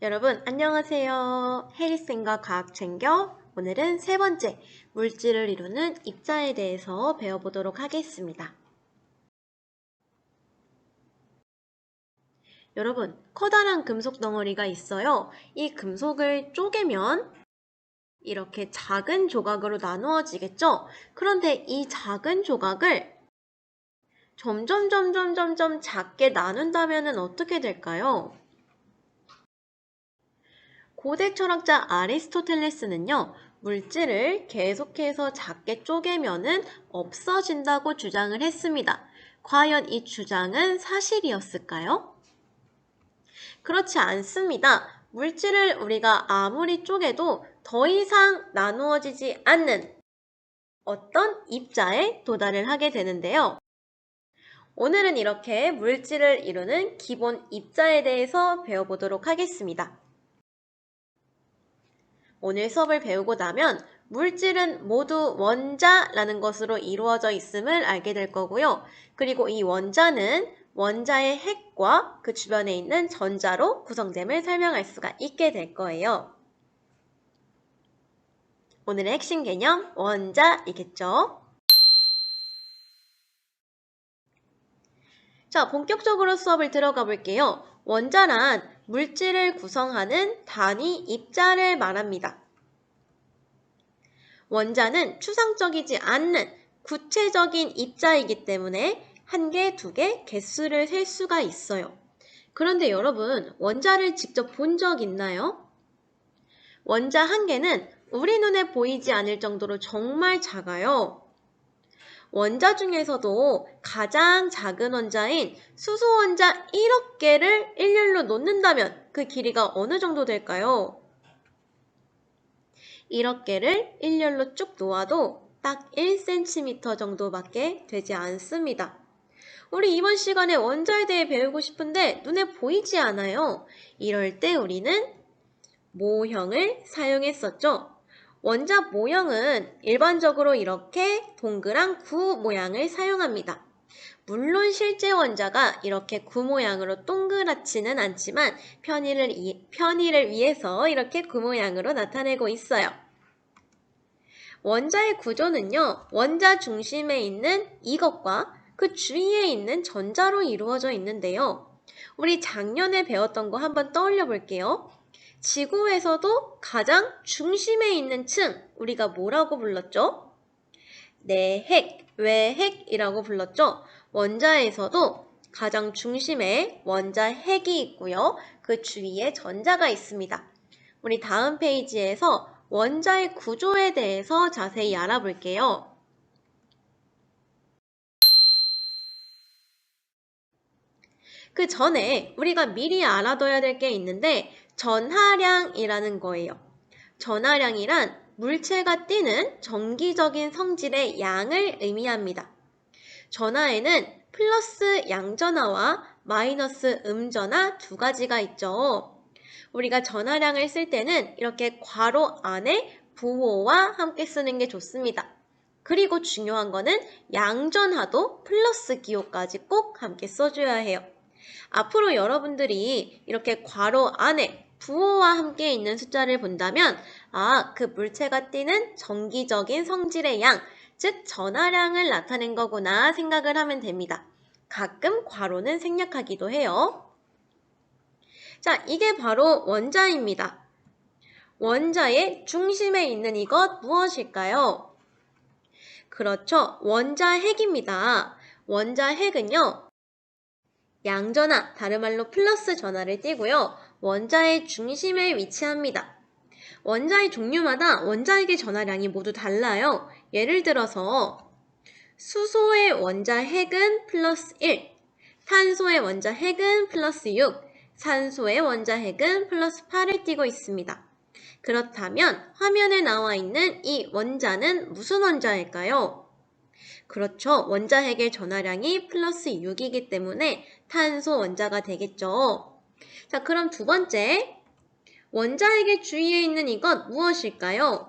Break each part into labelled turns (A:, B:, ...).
A: 여러분 안녕하세요. 해리쌤과 과학 챙겨 오늘은 세 번째 물질을 이루는 입자에 대해서 배워보도록 하겠습니다. 여러분 커다란 금속 덩어리가 있어요. 이 금속을 쪼개면 이렇게 작은 조각으로 나누어지겠죠? 그런데 이 작은 조각을 점점 작게 나눈다면 어떻게 될까요? 고대 철학자 아리스토텔레스는요, 물질을 계속해서 작게 쪼개면은 없어진다고 주장을 했습니다. 과연 이 주장은 사실이었을까요? 그렇지 않습니다. 물질을 우리가 아무리 쪼개도 더 이상 나누어지지 않는 어떤 입자에 도달을 하게 되는데요. 오늘은 이렇게 물질을 이루는 기본 입자에 대해서 배워보도록 하겠습니다. 오늘 수업을 배우고 나면 물질은 모두 원자라는 것으로 이루어져 있음을 알게 될 거고요. 그리고 이 원자는 원자의 핵과 그 주변에 있는 전자로 구성됨을 설명할 수가 있게 될 거예요. 오늘의 핵심 개념 원자이겠죠? 자, 본격적으로 수업을 들어가 볼게요. 원자란 물질을 구성하는 단위 입자를 말합니다. 원자는 추상적이지 않는 구체적인 입자이기 때문에 한 개, 두 개 개수를 셀 수가 있어요. 그런데 여러분, 원자를 직접 본 적 있나요? 원자 한 개는 우리 눈에 보이지 않을 정도로 정말 작아요. 원자 중에서도 가장 작은 원자인 수소 원자 1억 개를 일렬로 놓는다면 그 길이가 어느 정도 될까요? 1억 개를 일렬로 쭉 놓아도 딱 1cm 정도밖에 되지 않습니다. 우리 이번 시간에 원자에 대해 배우고 싶은데 눈에 보이지 않아요. 이럴 때 우리는 모형을 사용했었죠. 원자 모형은 일반적으로 이렇게 동그란 구 모양을 사용합니다. 물론 실제 원자가 이렇게 구 모양으로 동그랗지는 않지만 편의를 위해서 이렇게 구 모양으로 나타내고 있어요. 원자의 구조는요, 원자 중심에 있는 이것과 그 주위에 있는 전자로 이루어져 있는데요. 우리 작년에 배웠던 거 한번 떠올려 볼게요. 지구에서도 가장 중심에 있는 층, 우리가 뭐라고 불렀죠? 내핵, 외핵이라고 불렀죠? 원자에서도 가장 중심에 원자 핵이 있고요. 그 주위에 전자가 있습니다. 우리 다음 페이지에서 원자의 구조에 대해서 자세히 알아볼게요. 그 전에 우리가 미리 알아둬야 될 게 있는데 전하량이라는 거예요. 전하량이란 물체가 띠는 정기적인 성질의 양을 의미합니다. 전하에는 플러스 양전하와 마이너스 음전하 두 가지가 있죠. 우리가 전하량을 쓸 때는 이렇게 괄호 안에 부호와 함께 쓰는 게 좋습니다. 그리고 중요한 거는 양전하도 플러스 기호까지 꼭 함께 써줘야 해요. 앞으로 여러분들이 이렇게 괄호 안에 부호와 함께 있는 숫자를 본다면 그 물체가 띠는 정기적인 성질의 양, 즉 전하량을 나타낸 거구나 생각을 하면 됩니다. 가끔 괄호는 생략하기도 해요. 자, 이게 바로 원자입니다. 원자의 중심에 있는 이것 무엇일까요? 그렇죠. 원자 핵입니다. 원자 핵은요, 양전하, 다른 말로 플러스 전하를 띠고요. 원자의 중심에 위치합니다. 원자의 종류마다 원자핵의 전하량이 모두 달라요. 예를 들어서 수소의 원자 핵은 플러스 1, 탄소의 원자 핵은 플러스 6, 산소의 원자 핵은 플러스 8을 띠고 있습니다. 그렇다면 화면에 나와 있는 이 원자는 무슨 원자일까요? 그렇죠. 원자 핵의 전하량이 플러스 6이기 때문에 탄소 원자가 되겠죠. 자, 그럼 두 번째, 원자핵의 주위에 있는 이것 무엇일까요?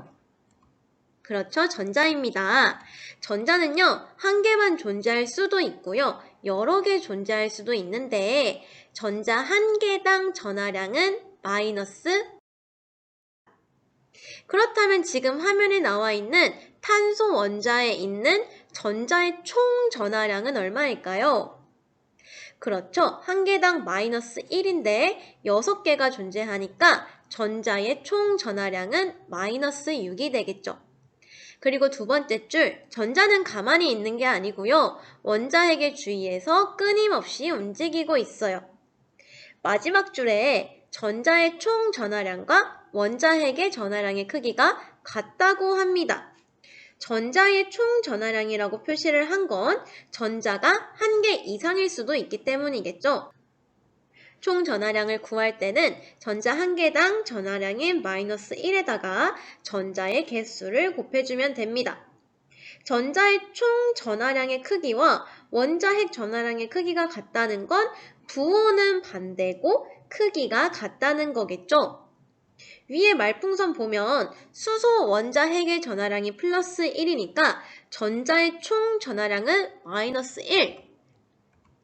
A: 그렇죠. 전자입니다. 전자는요, 한 개만 존재할 수도 있고요, 여러 개 존재할 수도 있는데 전자 한 개당 전하량은 마이너스. 그렇다면 지금 화면에 나와 있는 탄소 원자에 있는 전자의 총 전하량은 얼마일까요? 그렇죠. 한 개당 마이너스 1인데 6개가 존재하니까 전자의 총 전하량은 마이너스 6이 되겠죠. 그리고 두 번째 줄, 전자는 가만히 있는 게 아니고요. 원자핵의 주위에서 끊임없이 움직이고 있어요. 마지막 줄에 전자의 총 전하량과 원자핵의 전하량의 크기가 같다고 합니다. 전자의 총 전하량이라고 표시를 한 건 전자가 한 개 이상일 수도 있기 때문이겠죠. 총 전하량을 구할 때는 전자 한 개당 전하량인 마이너스 1에다가 전자의 개수를 곱해주면 됩니다. 전자의 총 전하량의 크기와 원자핵 전하량의 크기가 같다는 건 부호는 반대고 크기가 같다는 거겠죠. 위에 말풍선 보면 수소 원자핵의 전하량이 플러스 1이니까 전자의 총 전하량은 마이너스 1.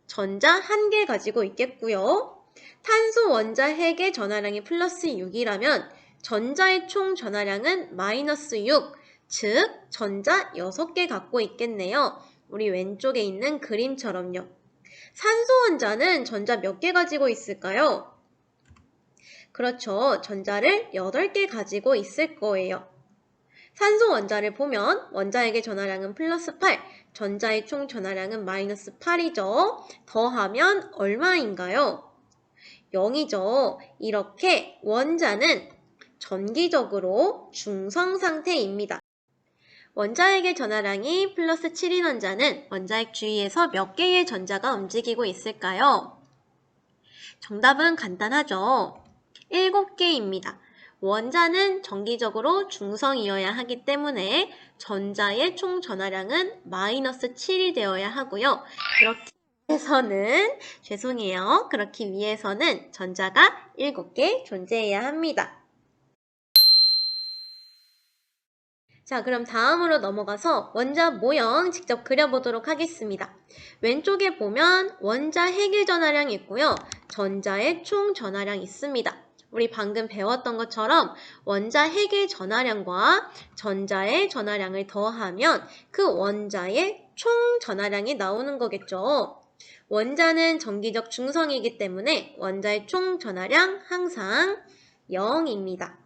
A: 전자 한 개 가지고 있겠고요. 탄소 원자핵의 전하량이 플러스 6이라면 전자의 총 전하량은 마이너스 6, 즉 전자 6개 갖고 있겠네요. 우리 왼쪽에 있는 그림처럼요. 산소 원자는 전자 몇 개 가지고 있을까요? 그렇죠. 전자를 8개 가지고 있을 거예요. 산소 원자를 보면 원자핵의 전하량은 플러스 8, 전자의 총 전하량은 마이너스 8이죠. 더하면 얼마인가요? 0이죠. 이렇게 원자는 전기적으로 중성 상태입니다. 원자핵의 전하량이 플러스 7인 원자는 원자핵 주위에서 몇 개의 전자가 움직이고 있을까요? 정답은 간단하죠. 7개입니다. 원자는 정기적으로 중성이어야 하기 때문에 전자의 총 전하량은 마이너스 7이 되어야 하고요. 그렇기 위해서는 전자가 7개 존재해야 합니다. 자, 그럼 다음으로 넘어가서 원자 모형 직접 그려보도록 하겠습니다. 왼쪽에 보면 원자핵의 전하량이 있고요. 전자의 총 전하량이 있습니다. 우리 방금 배웠던 것처럼 원자핵의 전하량과 전자의 전하량을 더하면 그 원자의 총 전하량이 나오는 거겠죠. 원자는 전기적 중성이기 때문에 원자의 총 전하량 항상 0입니다.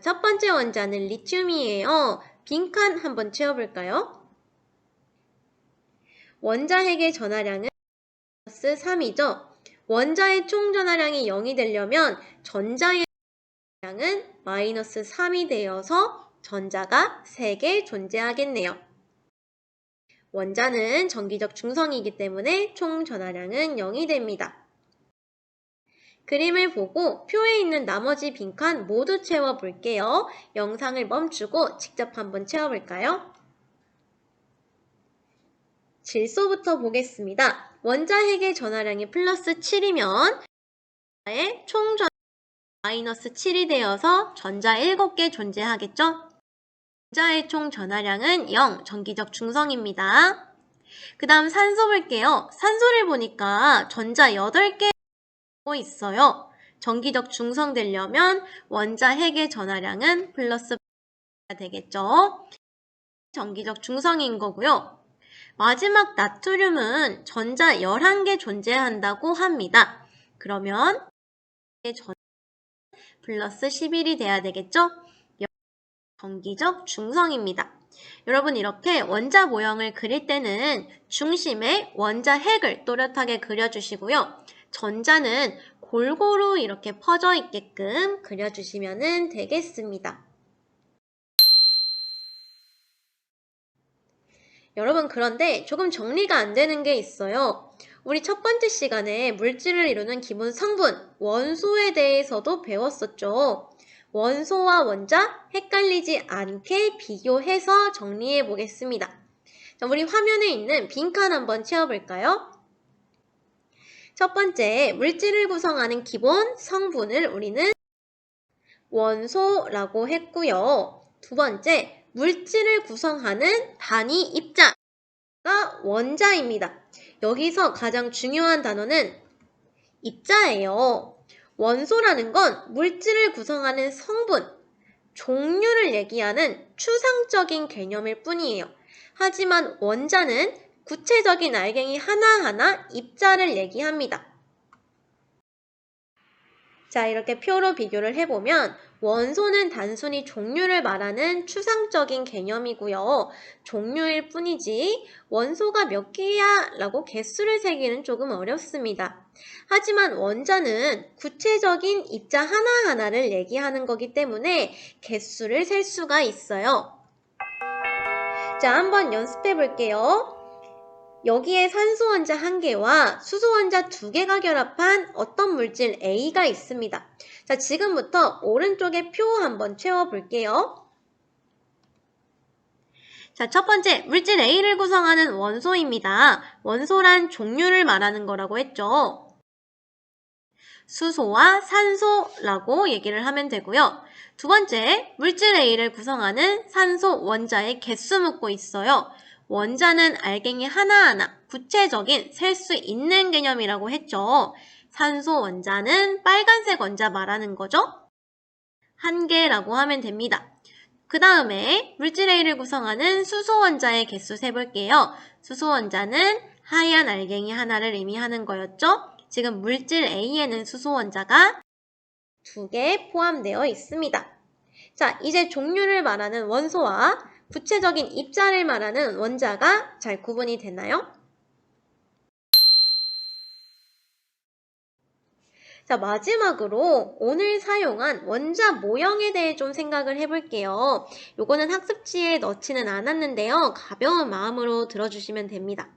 A: 첫 번째 원자는 리튬이에요. 빈칸 한번 채워볼까요? 원자핵의 전하량은 마이너스 3이죠. 원자의 총 전하량이 0이 되려면 전자의 전하량은 마이너스 3이 되어서 전자가 3개 존재하겠네요. 원자는 전기적 중성이기 때문에 총 전하량은 0이 됩니다. 그림을 보고 표에 있는 나머지 빈칸 모두 채워볼게요. 영상을 멈추고 직접 한번 채워볼까요? 질소부터 보겠습니다. 원자핵의 전하량이 플러스 7이면 전자의 총 전하량이 마이너스 7이 되어서 전자 7개 존재하겠죠? 전자의 총 전하량은 0, 전기적 중성입니다. 그 다음 산소 볼게요. 산소를 보니까 전자 8개 있어요. 전기적 중성 되려면 원자핵의 전하량은 플러스 되겠죠. 전기적 중성인 거고요. 마지막 나트륨은 전자 11개 존재한다고 합니다. 그러면 플러스 11이 돼야 되겠죠? 전기적 중성입니다. 여러분 이렇게 원자 모형을 그릴 때는 중심에 원자핵을 또렷하게 그려주시고요. 전자는 골고루 이렇게 퍼져 있게끔 그려주시면 되겠습니다. 여러분 그런데 조금 정리가 안 되는 게 있어요. 우리 첫 번째 시간에 물질을 이루는 기본 성분, 원소에 대해서도 배웠었죠. 원소와 원자 헷갈리지 않게 비교해서 정리해 보겠습니다. 자, 우리 화면에 있는 빈칸 한번 채워볼까요? 첫 번째, 물질을 구성하는 기본 성분을 우리는 원소라고 했고요. 두 번째, 물질을 구성하는 단위 입자가 원자입니다. 여기서 가장 중요한 단어는 입자예요. 원소라는 건 물질을 구성하는 성분, 종류를 얘기하는 추상적인 개념일 뿐이에요. 하지만 원자는 구체적인 알갱이 하나하나 입자를 얘기합니다. 자, 이렇게 표로 비교를 해보면 원소는 단순히 종류를 말하는 추상적인 개념이고요. 종류일 뿐이지 원소가 몇 개야 라고 개수를 세기는 조금 어렵습니다. 하지만 원자는 구체적인 입자 하나하나를 얘기하는 거기 때문에 개수를 셀 수가 있어요. 자, 한번 연습해 볼게요. 여기에 산소 원자 1개와 수소 원자 2개가 결합한 어떤 물질 A가 있습니다. 자, 지금부터 오른쪽에 표 한번 채워볼게요. 자, 첫 번째, 물질 A를 구성하는 원소입니다. 원소란 종류를 말하는 거라고 했죠. 수소와 산소라고 얘기를 하면 되고요. 두 번째, 물질 A를 구성하는 산소 원자의 개수 묻고 있어요. 원자는 알갱이 하나하나 구체적인 셀 수 있는 개념이라고 했죠. 산소 원자는 빨간색 원자 말하는 거죠. 1개라고 하면 됩니다. 그 다음에 물질 A를 구성하는 수소 원자의 개수 세볼게요. 수소 원자는 하얀 알갱이 하나를 의미하는 거였죠. 지금 물질 A에는 수소 원자가 2개 포함되어 있습니다. 자, 이제 종류를 말하는 원소와 구체적인 입자를 말하는 원자가 잘 구분이 되나요? 자, 마지막으로 오늘 사용한 원자 모형에 대해 좀 생각을 해볼게요. 요거는 학습지에 넣지는 않았는데요. 가벼운 마음으로 들어주시면 됩니다.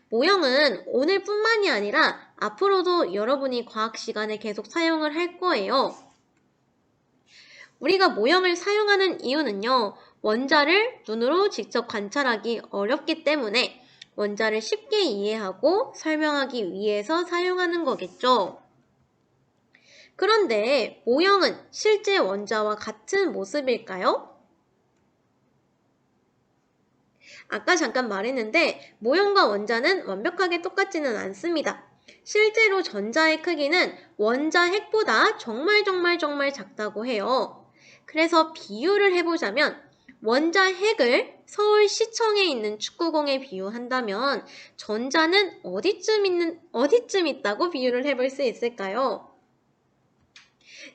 A: 모형은 오늘뿐만이 아니라 앞으로도 여러분이 과학 시간에 계속 사용을 할 거예요. 우리가 모형을 사용하는 이유는요. 원자를 눈으로 직접 관찰하기 어렵기 때문에 원자를 쉽게 이해하고 설명하기 위해서 사용하는 거겠죠. 그런데 모형은 실제 원자와 같은 모습일까요? 아까 잠깐 말했는데 모형과 원자는 완벽하게 똑같지는 않습니다. 실제로 전자의 크기는 원자 핵보다 정말 작다고 해요. 그래서 비유를 해보자면 원자 핵을 서울시청에 있는 축구공에 비유한다면 전자는 어디쯤 있다고 비유를 해볼 수 있을까요?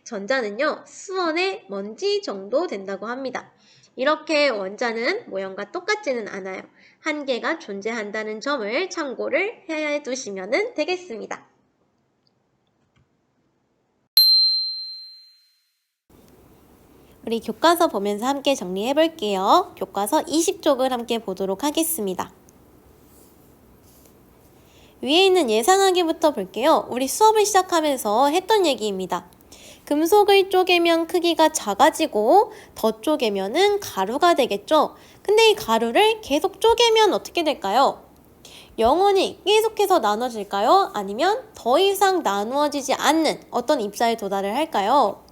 A: 전자는요, 수원의 먼지 정도 된다고 합니다. 이렇게 원자는 모형과 똑같지는 않아요. 한계가 존재한다는 점을 참고를 해 두시면 되겠습니다. 우리 교과서 보면서 함께 정리해 볼게요. 교과서 20쪽을 함께 보도록 하겠습니다. 위에 있는 예상하기부터 볼게요. 우리 수업을 시작하면서 했던 얘기입니다. 금속을 쪼개면 크기가 작아지고 더 쪼개면은 가루가 되겠죠. 근데 이 가루를 계속 쪼개면 어떻게 될까요? 영원히 계속해서 나눠질까요? 아니면 더 이상 나누어지지 않는 어떤 입자에 도달을 할까요?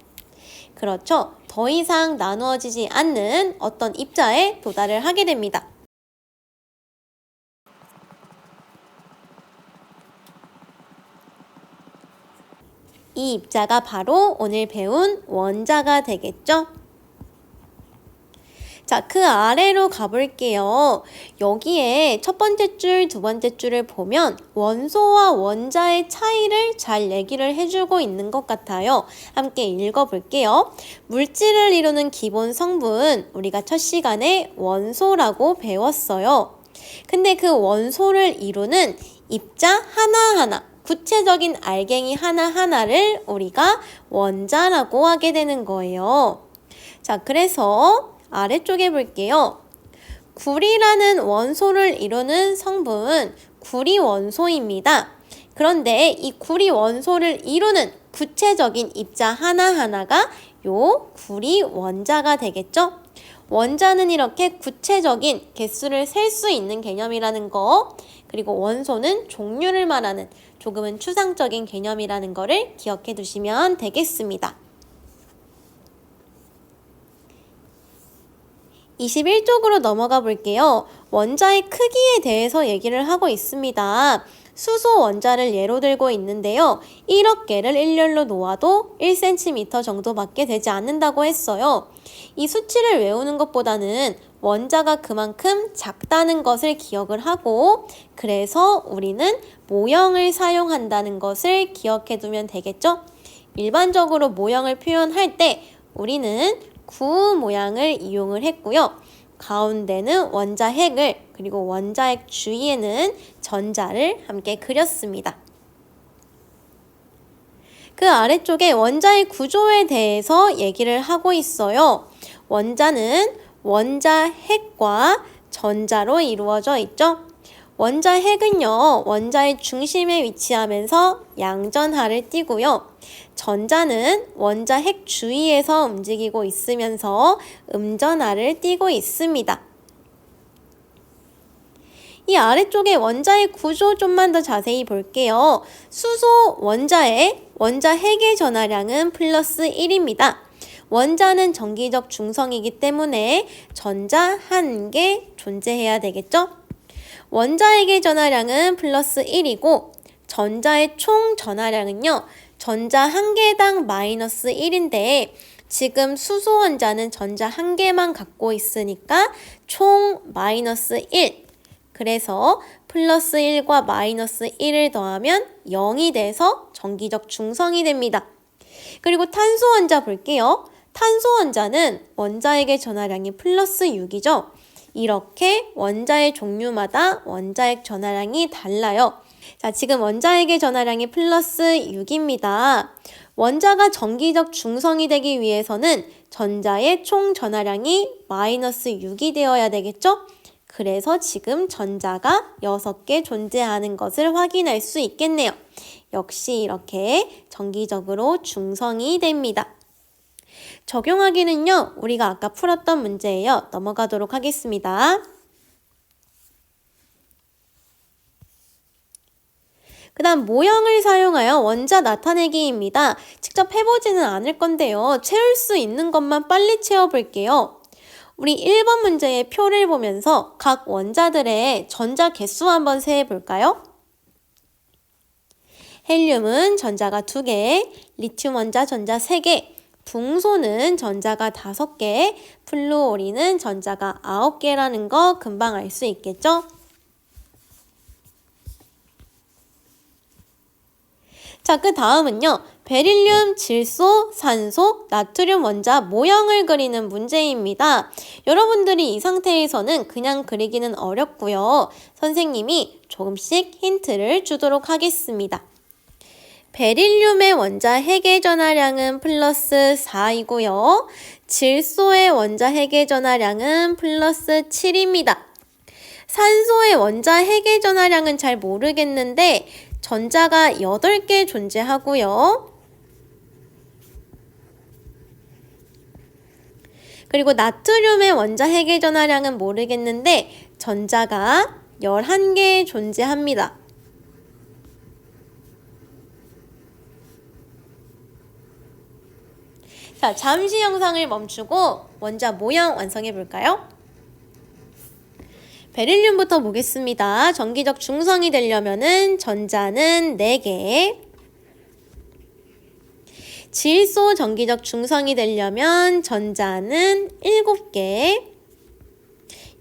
A: 그렇죠. 더 이상 나누어지지 않는 어떤 입자에 도달을 하게 됩니다. 이 입자가 바로 오늘 배운 원자가 되겠죠? 자, 그 아래로 가볼게요. 여기에 첫 번째 줄, 두 번째 줄을 보면 원소와 원자의 차이를 잘 얘기를 해주고 있는 것 같아요. 함께 읽어볼게요. 물질을 이루는 기본 성분, 우리가 첫 시간에 원소라고 배웠어요. 근데 그 원소를 이루는 입자 하나하나, 구체적인 알갱이 하나하나를 우리가 원자라고 하게 되는 거예요. 자, 그래서 아래쪽에 볼게요. 구리라는 원소를 이루는 성분, 구리 원소입니다. 그런데 이 구리 원소를 이루는 구체적인 입자 하나하나가 요 구리 원자가 되겠죠? 원자는 이렇게 구체적인 개수를 셀 수 있는 개념이라는 거, 그리고 원소는 종류를 말하는 조금은 추상적인 개념이라는 거를 기억해 두시면 되겠습니다. 21쪽으로 넘어가 볼게요. 원자의 크기에 대해서 얘기를 하고 있습니다. 수소 원자를 예로 들고 있는데요. 1억 개를 일렬로 놓아도 1cm 정도밖에 되지 않는다고 했어요. 이 수치를 외우는 것보다는 원자가 그만큼 작다는 것을 기억을 하고, 그래서 우리는 모형을 사용한다는 것을 기억해 두면 되겠죠? 일반적으로 모형을 표현할 때 우리는 구 모양을 이용을 했고요. 가운데는 원자핵을, 그리고 원자핵 주위에는 전자를 함께 그렸습니다. 그 아래쪽에 원자의 구조에 대해서 얘기를 하고 있어요. 원자는 원자핵과 전자로 이루어져 있죠. 원자핵은요, 원자의 중심에 위치하면서 양전하를 띠고요. 전자는 원자핵 주위에서 움직이고 있으면서 음전하를 띠고 있습니다. 이 아래쪽에 원자의 구조 좀만 더 자세히 볼게요. 수소 원자의 원자핵의 전하량은 플러스 1입니다. 원자는 정기적 중성이기 때문에 전자 1개 존재해야 되겠죠? 원자핵의 전하량은 플러스 1이고 전자의 총 전하량은요, 전자 1개당 마이너스 1인데 지금 수소 원자는 전자 1개만 갖고 있으니까 총 마이너스 1. 그래서 플러스 1과 마이너스 1을 더하면 0이 돼서 정기적 중성이 됩니다. 그리고 탄소 원자 볼게요. 탄소 원자는 원자핵의 전하량이 플러스 6이죠. 이렇게 원자의 종류마다 원자핵 전하량이 달라요. 자, 지금 원자핵의 전하량이 플러스 6입니다. 원자가 정기적 중성이 되기 위해서는 전자의 총 전하량이 마이너스 6이 되어야 되겠죠? 그래서 지금 전자가 6개 존재하는 것을 확인할 수 있겠네요. 역시 이렇게 정기적으로 중성이 됩니다. 적용하기는요, 우리가 아까 풀었던 문제예요. 넘어가도록 하겠습니다. 그 다음 모형을 사용하여 원자 나타내기입니다. 직접 해보지는 않을 건데요. 채울 수 있는 것만 빨리 채워볼게요. 우리 1번 문제의 표를 보면서 각 원자들의 전자 개수 한번 세해볼까요? 헬륨은 전자가 2개, 리튬 원자 전자 3개, 붕소는 전자가 5개, 플루오린은 전자가 9개라는 거 금방 알 수 있겠죠? 자, 그 다음은요. 베릴륨, 질소, 산소, 나트륨 원자 모형을 그리는 문제입니다. 여러분들이 이 상태에서는 그냥 그리기는 어렵고요. 선생님이 조금씩 힌트를 주도록 하겠습니다. 베릴륨의 원자핵의 전하량은 플러스 4이고요. 질소의 원자핵의 전하량은 플러스 7입니다. 산소의 원자핵의 전하량은 잘 모르겠는데 전자가 8개 존재하고요. 그리고 나트륨의 원자핵의 전하량은 모르겠는데 전자가 11개 존재합니다. 자, 잠시 영상을 멈추고 원자 모형 완성해 볼까요? 베릴륨부터 보겠습니다. 정기적 중성이 되려면은 전자는 4개, 질소 정기적 중성이 되려면 전자는 7개.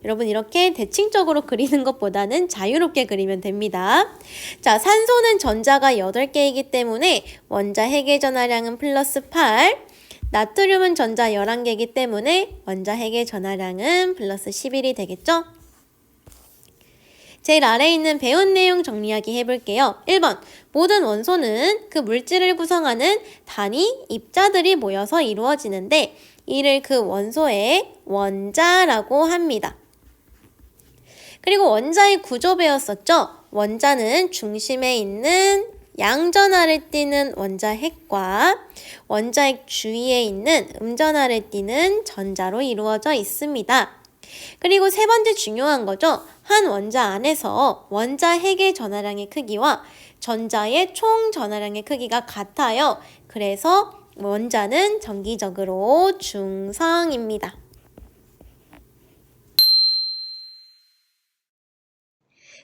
A: 여러분 이렇게 대칭적으로 그리는 것보다는 자유롭게 그리면 됩니다. 자, 산소는 전자가 8개이기 때문에 원자핵의 전하량은 플러스 8, 나트륨은 전자 11개이기 때문에 원자핵의 전하량은 플러스 11이 되겠죠? 제일 아래에 있는 배운 내용 정리하기 해볼게요. 1번, 모든 원소는 그 물질을 구성하는 단위, 입자들이 모여서 이루어지는데 이를 그 원소의 원자라고 합니다. 그리고 원자의 구조 배웠었죠? 원자는 중심에 있는 양전하를 띠는 원자핵과 원자핵 주위에 있는 음전하를 띠는 전자로 이루어져 있습니다. 그리고 세 번째 중요한 거죠. 한 원자 안에서 원자핵의 전하량의 크기와 전자의 총 전하량의 크기가 같아요. 그래서 원자는 정기적으로 중성입니다.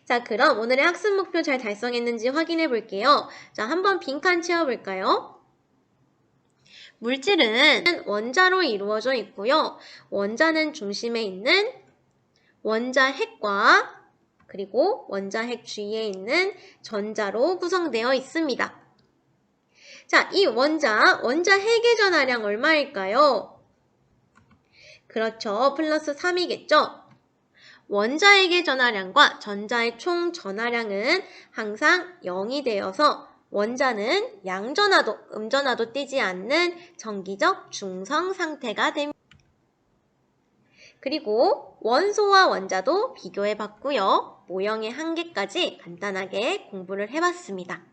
A: 자, 그럼 오늘의 학습 목표 잘 달성했는지 확인해 볼게요. 자, 한번 빈칸 채워볼까요? 물질은 원자로 이루어져 있고요. 원자는 중심에 있는 원자핵과 그리고 원자핵 주위에 있는 전자로 구성되어 있습니다. 자, 이 원자핵의 전하량 얼마일까요? 그렇죠. 플러스 3이겠죠? 원자핵의 전하량과 전자의 총 전하량은 항상 0이 되어서 원자는 양전하도, 음전하도 띄지 않는 정기적 중성 상태가 됩니다. 그리고 원소와 원자도 비교해 봤고요. 모형의 한계까지 간단하게 공부를 해봤습니다.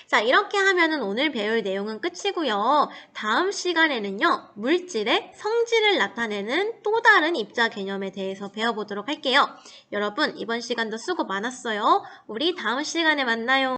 A: 자, 이렇게 하면은 오늘 배울 내용은 끝이고요. 다음 시간에는요, 물질의 성질을 나타내는 또 다른 입자 개념에 대해서 배워보도록 할게요. 여러분, 이번 시간도 수고 많았어요. 우리 다음 시간에 만나요.